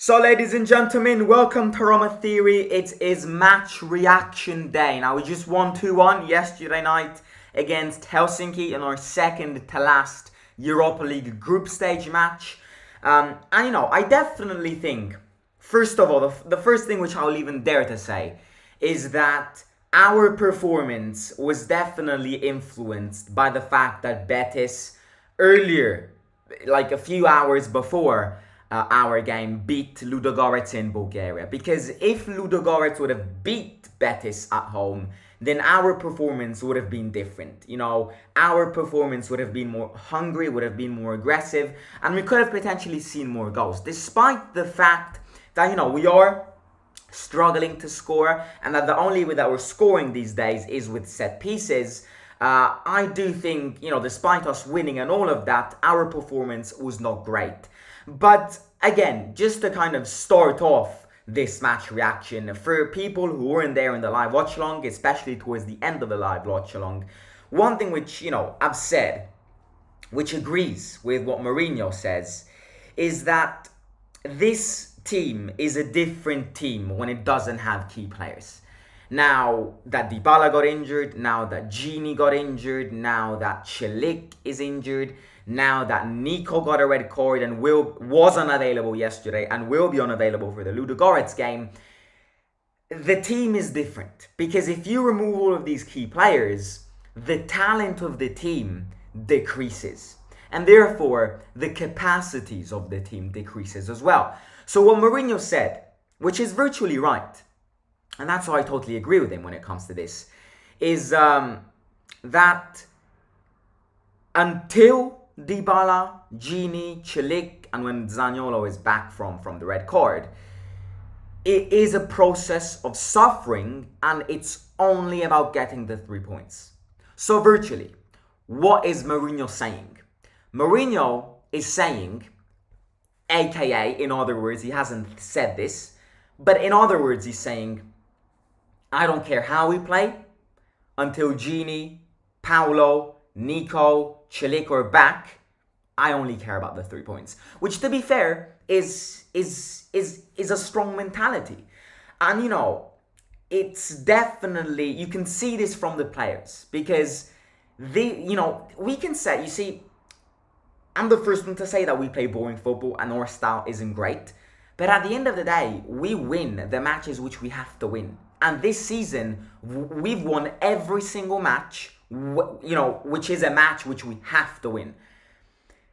So, ladies and gentlemen, welcome to Roma Theory. It is match reaction day. Now, we just won 2-1 yesterday night against Helsinki in our second to last Europa League group stage match. I definitely think, first of all, the first thing which I'll even dare to say is that our performance was definitely influenced by the fact that Betis earlier, like a few hours before, our game beat Ludogorets in Bulgaria. Because if Ludogorets would have beat Betis at home, then our performance would have been different. Our performance would have been more hungry, would have been more aggressive, and we could have potentially seen more goals. Despite the fact that, we are struggling to score, and that the only way that we're scoring these days is with set pieces, I do think, despite us winning and all of that, our performance was not great. But again, just to kind of start off this match reaction, for people who weren't there in the live watch along, especially towards the end of the live watch along, one thing which, I've said, which agrees with what Mourinho says, is that this team is a different team when it doesn't have key players. Now that Dybala got injured, now that Gini got injured, now that Celik is injured, now that Nico got a red card and was unavailable yesterday and will be unavailable for the Ludogorets game, the team is different. Because if you remove all of these key players, the talent of the team decreases. And therefore, the capacities of the team decreases as well. So what Mourinho said, which is virtually right, and that's why I totally agree with him when it comes to this, is that until Dybala, Gini, Celik, and when Zaniolo is back from the red card, it is a process of suffering, and it's only about getting the 3 points. So virtually, what is Mourinho saying? Mourinho is saying, aka, in other words, he hasn't said this, but in other words, he's saying, I don't care how we play, until Gini, Paolo, Nico, Celik are back, I only care about the 3 points. Which, to be fair, is a strong mentality. And, it's definitely, you can see this from the players. Because, we can say, you see, I'm the first one to say that we play boring football and our style isn't great. But at the end of the day, we win the matches which we have to win. And this season, we've won every single match, which is a match which we have to win.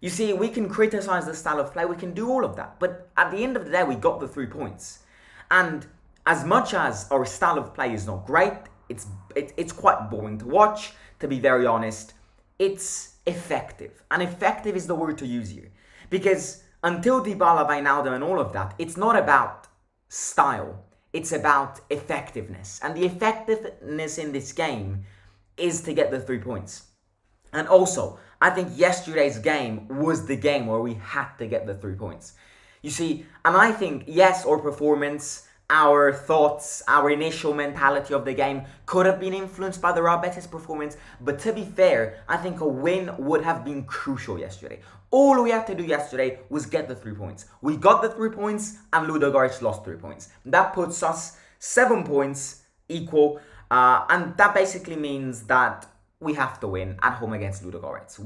You see, we can criticize the style of play, we can do all of that. But at the end of the day, we got the 3 points. And as much as our style of play is not great, it's quite boring to watch, to be very honest, it's effective. And effective is the word to use here. Because until Dybala, Wijnaldum and all of that, it's not about style. It's about effectiveness. And the effectiveness in this game is to get the 3 points. And also, I think yesterday's game was the game where we had to get the 3 points. You see, and I think, yes, our performance, our thoughts, our initial mentality of the game could have been influenced by the Real Betis performance. But to be fair, I think a win would have been crucial yesterday. All we had to do yesterday was get the 3 points. We got the 3 points and Ludogorets lost 3 points. That puts us 7 points equal. And that basically means that we have to win at home against Ludogorets.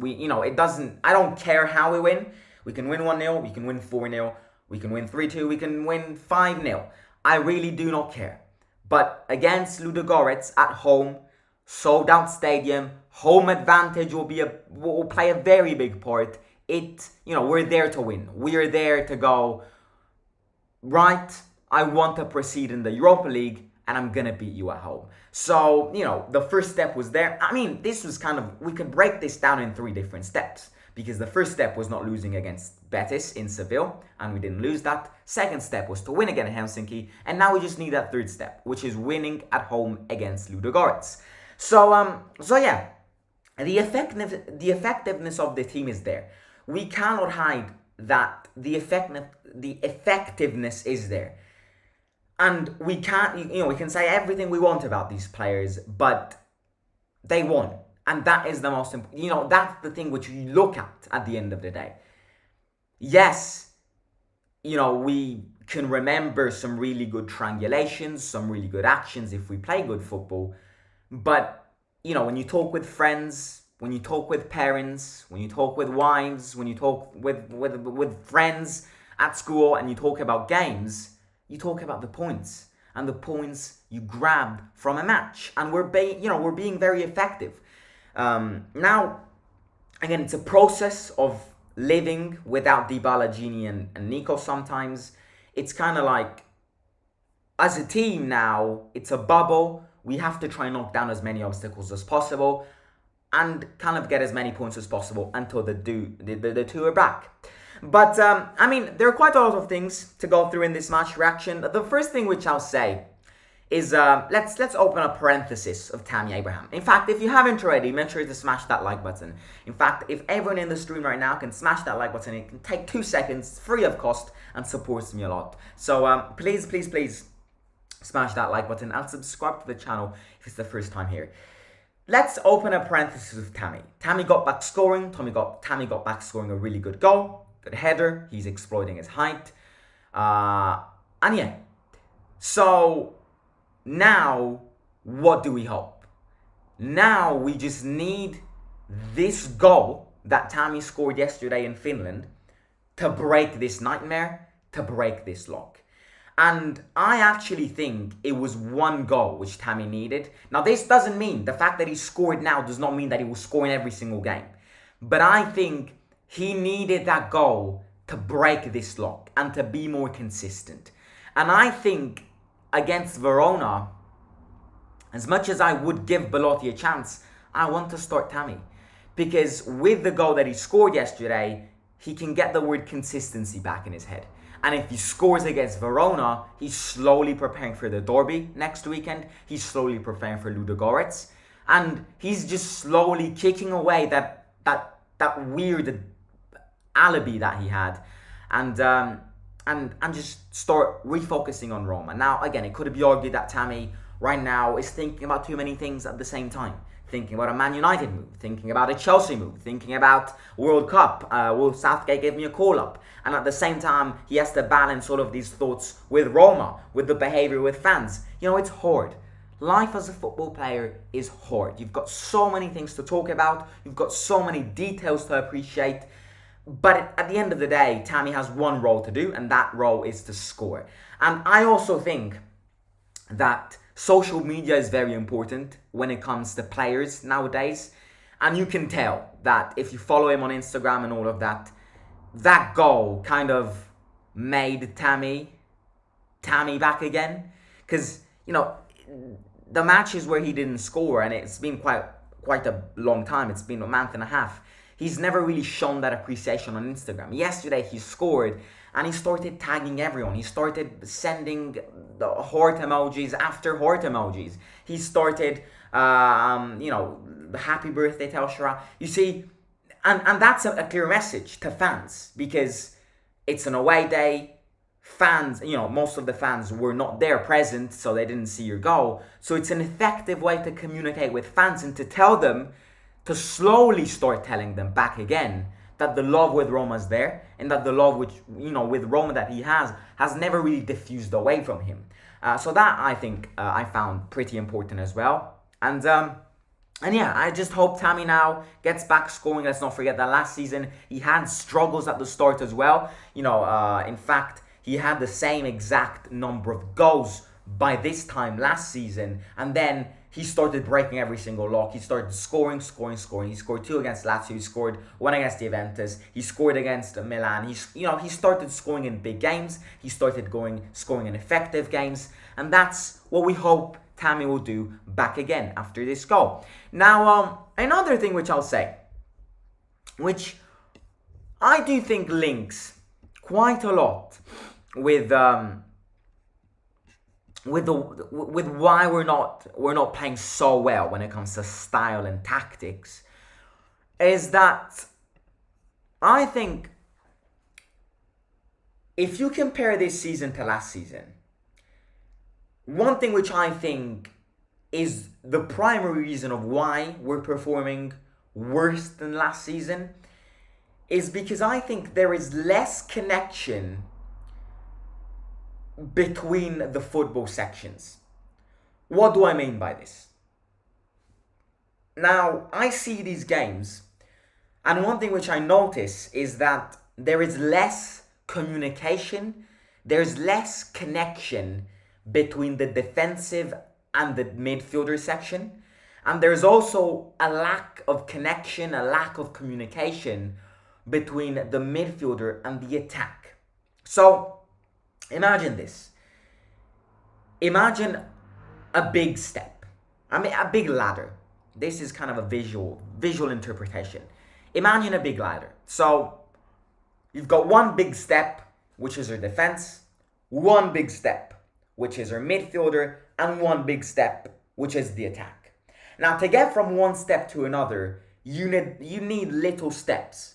I don't care how we win. We can win 1-0, we can win 4-0, we can win 3-2, we can win 5-0. I really do not care. But against Ludogorets at home, sold out stadium, home advantage will play a very big part. We're there to win. We are there to go, right, I want to proceed in the Europa League and I'm going to beat you at home. So, the first step was there. I mean, this was we could break this down in 3 different steps. Because the first step was not losing against Betis in Seville, and we didn't lose that. Second step was to win against Helsinki, and now we just need that third step, which is winning at home against Ludogorets. So yeah, the effectiveness of the team is there. We cannot hide that the effectiveness is there. And we can say everything we want about these players, but they won. And that is the most important, that's the thing which you look at the end of the day. Yes, we can remember some really good triangulations, some really good actions if we play good football. But, when you talk with friends, when you talk with parents, when you talk with wives, when you talk with friends at school and you talk about games, you talk about the points. And the points you grabbed from a match. And we're being very effective. Now, again, it's a process of living without Dybala, Gini, and Nico sometimes. It's kind of like, as a team now, it's a bubble. We have to try and knock down as many obstacles as possible and kind of get as many points as possible until the two are back. But, there are quite a lot of things to go through in this match reaction. The first thing which I'll say is, let's open a parenthesis of Tammy Abraham. In fact, if you haven't already, make sure to smash that like button. In fact, if everyone in the stream right now can smash that like button, it can take 2 seconds, free of cost, and supports me a lot. So, please smash that like button and subscribe to the channel if it's the first time here. Let's open a parenthesis with Tammy. Tammy got back scoring. Tammy got back scoring a really good goal. Good header. He's exploiting his height. And yeah. So now, what do we hope? Now we just need this goal that Tammy scored yesterday in Finland to break this nightmare, to break this lock. And I actually think it was one goal which Tammy needed. Now, this doesn't mean, the fact that he scored now does not mean that he will score in every single game. But I think he needed that goal to break this lock and to be more consistent. And I think against Verona, as much as I would give Belotti a chance, I want to start Tammy. Because with the goal that he scored yesterday, he can get the word consistency back in his head. And if he scores against Verona, he's slowly preparing for the derby next weekend. He's slowly preparing for Ludogorets. And he's just slowly kicking away that weird alibi that he had. And just start refocusing on Roma. Now, again, it could be argued that Tammy right now is thinking about too many things at the same time. Thinking about a Man United move, thinking about a Chelsea move, thinking about World Cup. Will Southgate give me a call-up? And at the same time, he has to balance all of these thoughts with Roma, with the behavior with fans. It's hard. Life as a football player is hard. You've got so many things to talk about. You've got so many details to appreciate. But at the end of the day, Tammy has one role to do, and that role is to score. And I also think that social media is very important when it comes to players nowadays. And you can tell that if you follow him on Instagram and all of that, that goal kind of made Tammy back again. Because, the matches where he didn't score, and it's been quite a long time, it's been a month and a half, he's never really shown that appreciation on Instagram. Yesterday he scored and he started tagging everyone. He started sending the heart emojis after heart emojis. He started, the happy birthday to El Shara. You see, and that's a clear message to fans because it's an away day. Fans, most of the fans were not there present, so they didn't see your goal. So it's an effective way to communicate with fans and to tell them, to slowly start telling them back again that the love with Roma is there and that the love with Roma that he has never really diffused away from him. So that I think I found pretty important as well. And yeah, I just hope Tammy now gets back scoring. Let's not forget that last season he had struggles at the start as well. In fact, he had the same exact number of goals by this time last season, and then he started breaking every single lock. He started scoring. He scored 2 against Lazio. He scored 1 against Juventus. He scored against Milan. He started scoring in big games. He started scoring in effective games, and that's what we hope Tammy will do back again after this goal. Now, another thing which I'll say, which I do think links quite a lot with why we're not playing so well when it comes to style and tactics, is that I think if you compare this season to last season, one thing which I think is the primary reason of why we're performing worse than last season is because I think there is less connection between the football sections. What do I mean by this? Now, I see these games, and one thing which I notice is that there is less communication, there's less connection between the defensive and the midfielder section. And there's also a lack of connection, a lack of communication between the midfielder and the attack. So imagine this. Imagine a big step. I mean, a big ladder. This is kind of a visual interpretation. Imagine a big ladder. So you've got one big step, which is your defense, one big step, which is your midfielder, and one big step, which is the attack. Now, to get from one step to another, you need little steps.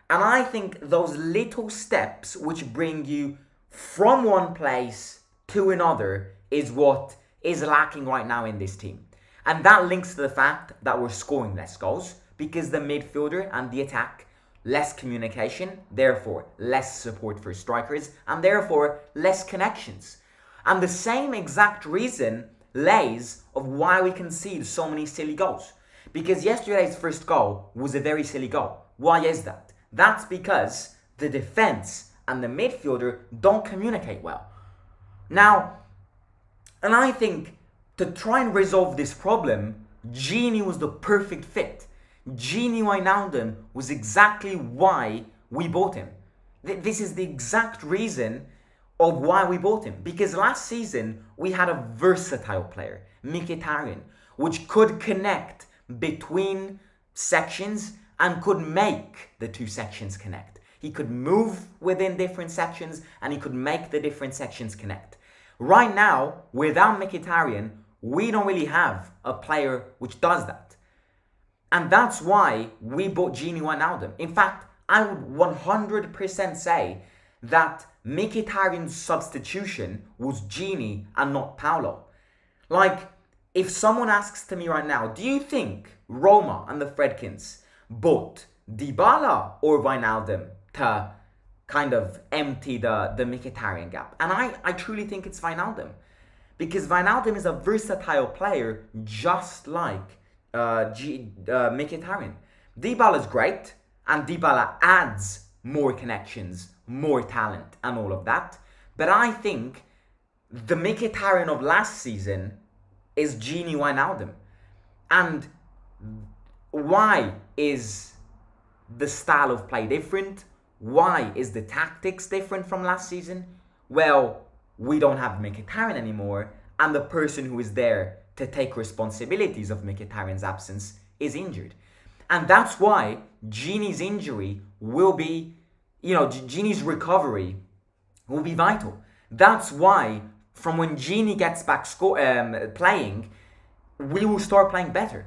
And I think those little steps which bring you from one place to another is what is lacking right now in this team. And that links to the fact that we're scoring less goals because the midfielder and the attack, less communication, therefore less support for strikers, and therefore less connections. And the same exact reason lays of why we concede so many silly goals. Because yesterday's first goal was a very silly goal. Why is that? That's because the defense and the midfielder don't communicate well. Now, and I think to try and resolve this problem, Gini was the perfect fit. Gini Wijnaldum was exactly why we bought him. This is the exact reason of why we bought him. Because last season, we had a versatile player, Mkhitaryan, which could connect between sections and could make the two sections connect. He could move within different sections and he could make the different sections connect. Right now, without Mkhitaryan, we don't really have a player which does that. And that's why we bought Gini Wijnaldum. In fact, I would 100% say that Mkhitaryan's substitution was Gini and not Paulo. Like, if someone asks to me right now, do you think Roma and the Fredkins bought Dybala or Wijnaldum to kind of empty the Mkhitaryan gap? And I truly think it's Wijnaldum. Because Wijnaldum is a versatile player just like Mkhitaryan. Dybala is great, and Dybala adds more connections, more talent, and all of that. But I think the Mkhitaryan of last season is Gini Wijnaldum. And why is the style of play different? Why is the tactics different from last season? Well, we don't have Mkhitaryan anymore, and the person who is there to take responsibilities of Mkhitaryan's absence is injured. And that's why Gini's injury will be, Gini's recovery will be vital. That's why from when Gini gets back playing, we will start playing better.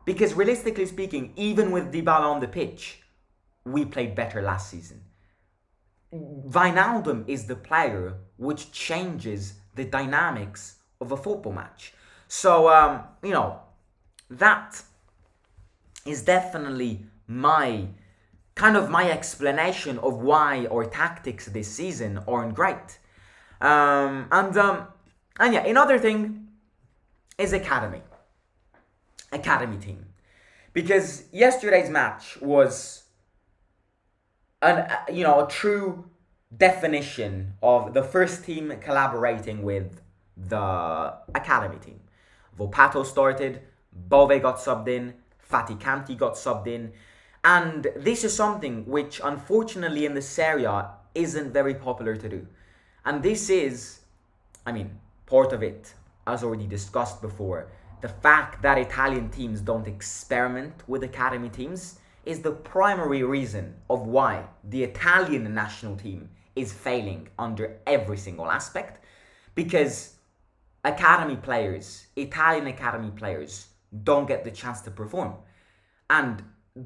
Because realistically speaking, even with Dybala on the pitch, we played better last season. Wijnaldum is the player which changes the dynamics of a football match. So, that is definitely my explanation of why our tactics this season aren't great. And yeah, another thing is academy team. Because yesterday's match was a true definition of the first team collaborating with the academy team. Volpato started, Bove got subbed in, Faticanti got subbed in, and this is something which unfortunately in the Serie A isn't very popular to do. And this is, part of it, as already discussed before, the fact that Italian teams don't experiment with academy teams is the primary reason of why the Italian national team is failing under every single aspect. Because Italian academy players don't get the chance to perform. And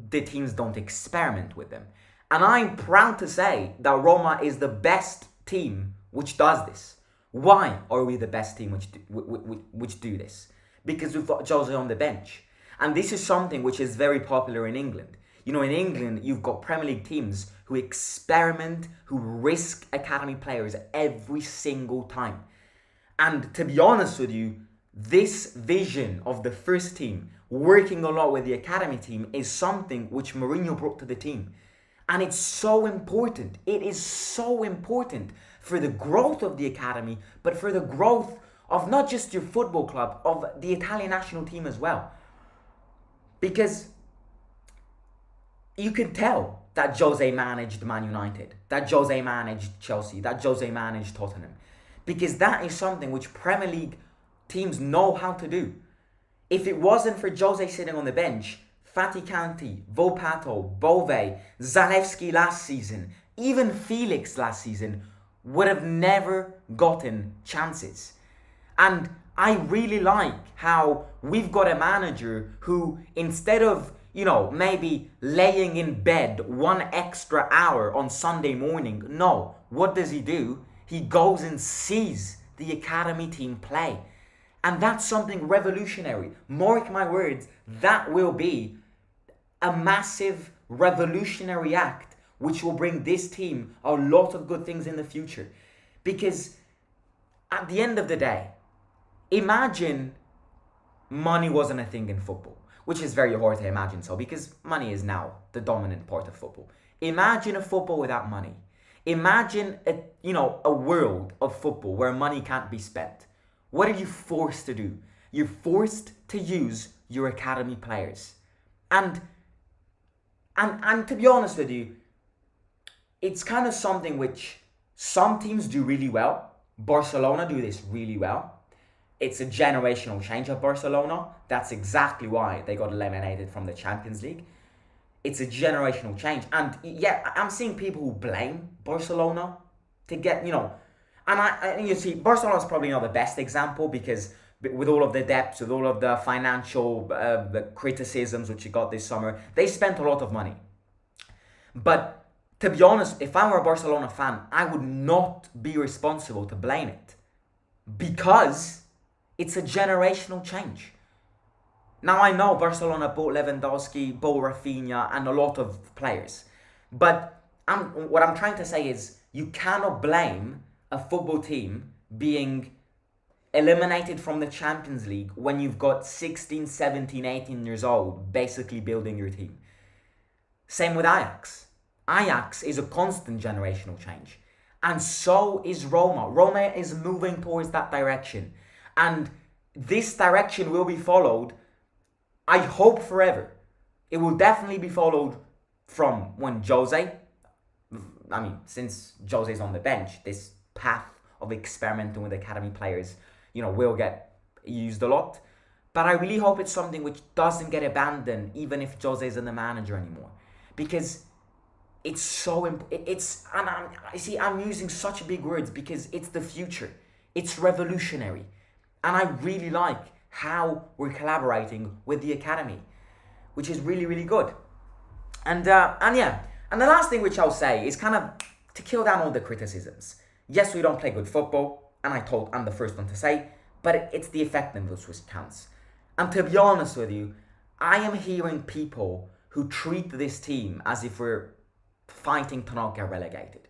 the teams don't experiment with them. And I'm proud to say that Roma is the best team which does this. Why are we the best team which do this? Because we've got Jose on the bench. And this is something which is very popular in England. You know, in England, you've got Premier League teams who experiment, who risk academy players every single time. And to be honest with you, this vision of the first team working a lot with the academy team is something which Mourinho brought to the team. And it's so important. It is so important for the growth of the academy, but for the growth of not just your football club, of the Italian national team as well. Because you can tell that Jose managed Man United, that Jose managed Chelsea, that Jose managed Tottenham. Because that is something which Premier League teams know how to do. If it wasn't for Jose sitting on the bench, Faticanti, Volpato, Bove, Zalewski last season, even Felix last season would have never gotten chances. And I really like how we've got a manager who, instead of, maybe laying in bed 1 extra hour on Sunday morning, no, what does he do? He goes and sees the academy team play. And that's something revolutionary. Mark my words, that will be a massive revolutionary act which will bring this team a lot of good things in the future. Because at the end of the day, imagine money wasn't a thing in football, which is very hard to imagine so, because money is now the dominant part of football. Imagine a football without money. Imagine a world of football where money can't be spent. What are you forced to do? You're forced to use your academy players. And to be honest with you, it's kind of something which some teams do really well. Barcelona do this really well. It's a generational change at Barcelona. That's exactly why they got eliminated from the Champions League. It's a generational change. And yeah, I'm seeing people who blame Barcelona to get, and you see, Barcelona's probably not the best example, because with all of the debts, with all of the financial the criticisms which you got this summer, they spent a lot of money. But to be honest, if I were a Barcelona fan, I would not be responsible to blame it, because it's a generational change. Now, I know Barcelona bought Lewandowski, bought Rafinha, and a lot of players. But what I'm trying to say is, you cannot blame a football team being eliminated from the Champions League when you've got 16, 17, 18 years old basically building your team. Same with Ajax. Ajax is a constant generational change. And so is Roma. Roma is moving towards that direction. And this direction will be followed, I hope, forever. It will definitely be followed from when since Jose's on the bench, this path of experimenting with academy players, will get used a lot. But I really hope it's something which doesn't get abandoned, even if Jose isn't the manager anymore. Because it's so I'm using such big words because it's the future. It's revolutionary. And I really like how we're collaborating with the academy, which is really, really good. And the last thing which I'll say is kind of to kill down all the criticisms. Yes, we don't play good football, and I'm the first one to say, but it's the effectiveness which counts. And to be honest with you, I am hearing people who treat this team as if we're fighting to not get relegated.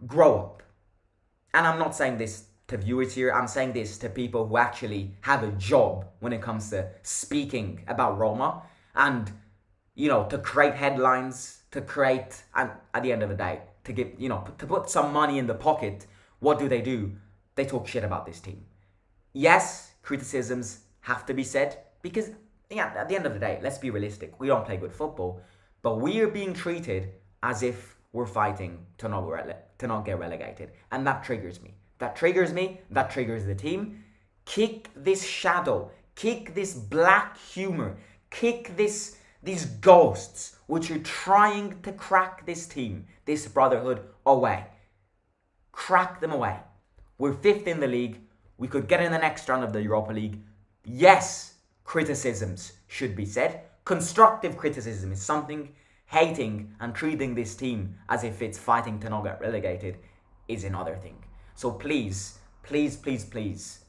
Grow up. And I'm not saying this to viewers here, I'm saying this to people who actually have a job when it comes to speaking about Roma, and to create headlines, to create, and at the end of the day, to give, to put some money in the pocket. What do? They talk shit about this team. Yes, criticisms have to be said, because at the end of the day, let's be realistic, we don't play good football, but we are being treated as if we're fighting to not get relegated, and that triggers me. That triggers the team. Kick this shadow, kick this black humor, kick these ghosts which are trying to crack this team, this brotherhood, away. Crack them away. We're 5th in the league. We could get in the next round of the Europa League. Yes, criticisms should be said. Constructive criticism is something. Hating and treating this team as if it's fighting to not get relegated is another thing. So please, please, please, please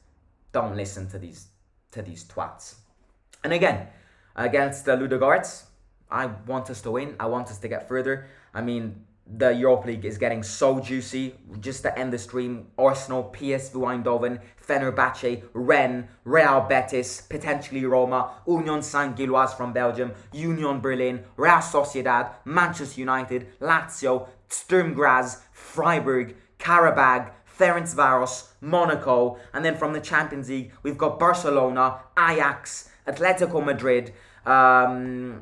don't listen to these twats. And again, against the Ludogorets, I want us to win. I want us to get further. I mean, the Europa League is getting so juicy. Just to end the stream, Arsenal, PSV Eindhoven, Fenerbahce, Rennes, Real Betis, potentially Roma, Union Saint-Gilloise from Belgium, Union Berlin, Real Sociedad, Manchester United, Lazio, Sturm Graz, Freiburg, Karabag, Ferencvaros, Monaco, and then from the Champions League, we've got Barcelona, Ajax, Atletico Madrid, Eintracht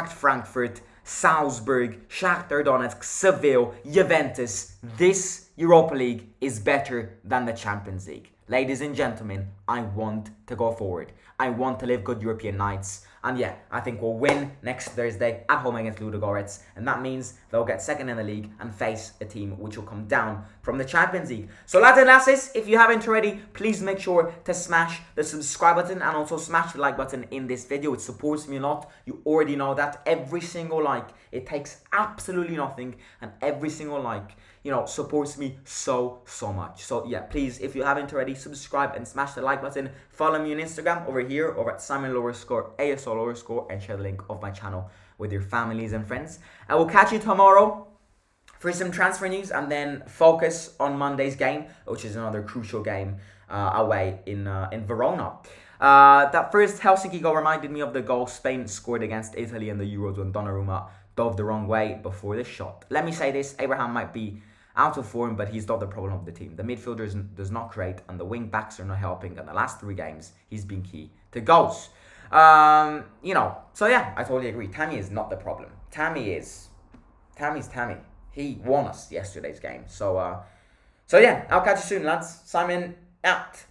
Frankfurt, Salzburg, Shakhtar Donetsk, Seville, Juventus. This Europa League is better than the Champions League. Ladies and gentlemen, I want to go forward. I want to live good European nights. And yeah, I think we'll win next Thursday at home against Ludogorets. And that means they'll get second in the league and face a team which will come down from the Champions League. So lads and lasses, if you haven't already, please make sure to smash the subscribe button and also smash the like button in this video. It supports me a lot. You already know that. Every single like, it takes absolutely nothing. And every single like, supports me so much. So yeah, please, if you haven't already, subscribe and smash the like button. Follow me on Instagram over here, over at Simon_ASO_, and share the link of my channel with your families and friends. I will catch you tomorrow for some transfer news, and then focus on Monday's game, which is another crucial game away in Verona. That first Helsinki goal reminded me of the goal Spain scored against Italy in the Euros when Donnarumma dove the wrong way before the shot. Let me say this, Abraham might be out of form, but he's not the problem of the team. The midfielders does not create, and the wing backs are not helping. And the last 3 games, he's been key to goals. So yeah, I totally agree. Tammy is not the problem. Tammy's Tammy. He won us yesterday's game. So yeah, I'll catch you soon, lads. Simon out.